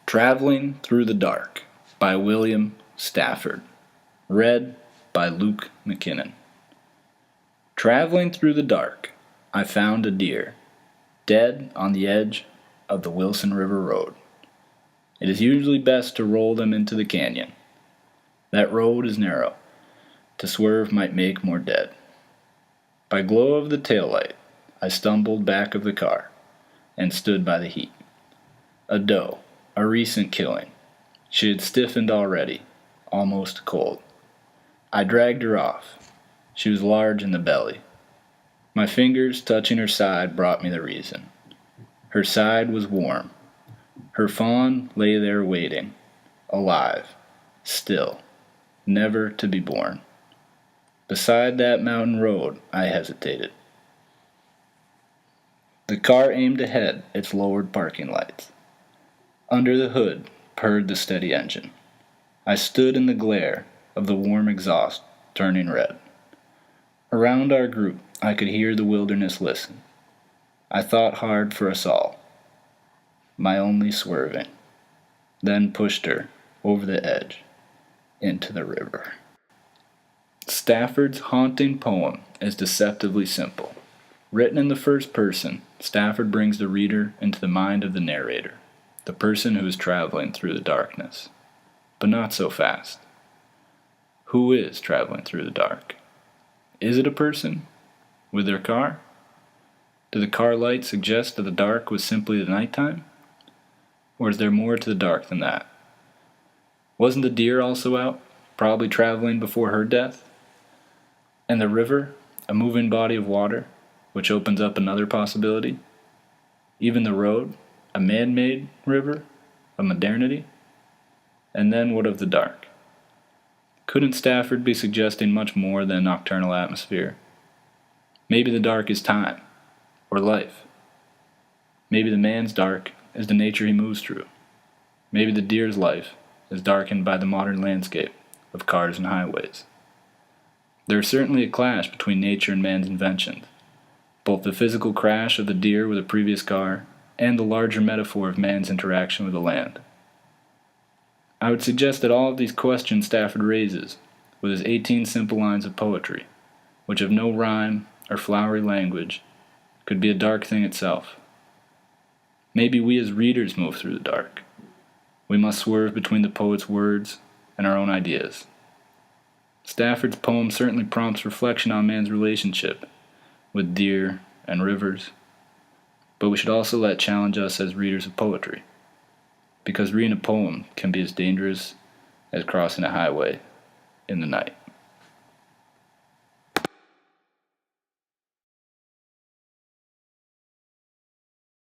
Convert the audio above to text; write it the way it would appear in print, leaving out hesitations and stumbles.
Traveling Through the Dark by William Stafford. Read by Luke McKinnon. Traveling through the dark, I found a deer, dead on the edge of the Wilson River Road. It is usually best to roll them into the canyon. That road is narrow. To swerve might make more dead. By glow of the taillight, I stumbled back of the car and stood by the heat. A doe, a recent killing. She had stiffened already, almost cold. I dragged her off. She was large in the belly. My fingers touching her side brought me the reason. Her side was warm. Her fawn lay there waiting, alive, still, never to be born. Beside that mountain road, I hesitated. The car aimed ahead its lowered parking lights. Under the hood purred the steady engine. I stood in the glare of the warm exhaust turning red. Around our group, I could hear the wilderness listen. I thought hard for us all, my only swerving, then pushed her over the edge into the river. Stafford's haunting poem is deceptively simple. Written in the first person, Stafford brings the reader into the mind of the narrator, the person who is traveling through the darkness, but not so fast. Who is traveling through the dark? Is it a person? With their car? Do the car lights suggest that the dark was simply the nighttime? Or is there more to the dark than that? Wasn't the deer also out, probably traveling before her death? And the river, a moving body of water, which opens up another possibility? Even the road, a man-made river, a modernity? And then what of the dark? Couldn't Stafford be suggesting much more than a nocturnal atmosphere? Maybe the dark is time, or life. Maybe the man's dark is the nature he moves through. Maybe the deer's life is darkened by the modern landscape of cars and highways. There is certainly a clash between nature and man's inventions, both the physical crash of the deer with a previous car and the larger metaphor of man's interaction with the land. I would suggest that all of these questions Stafford raises, with his 18 simple lines of poetry, which have no rhyme or flowery language, could be a dark thing itself. Maybe we as readers move through the dark. We must swerve between the poet's words and our own ideas. Stafford's poem certainly prompts reflection on man's relationship with deer and rivers, but we should also let it challenge us as readers of poetry, because reading a poem can be as dangerous as crossing a highway in the night.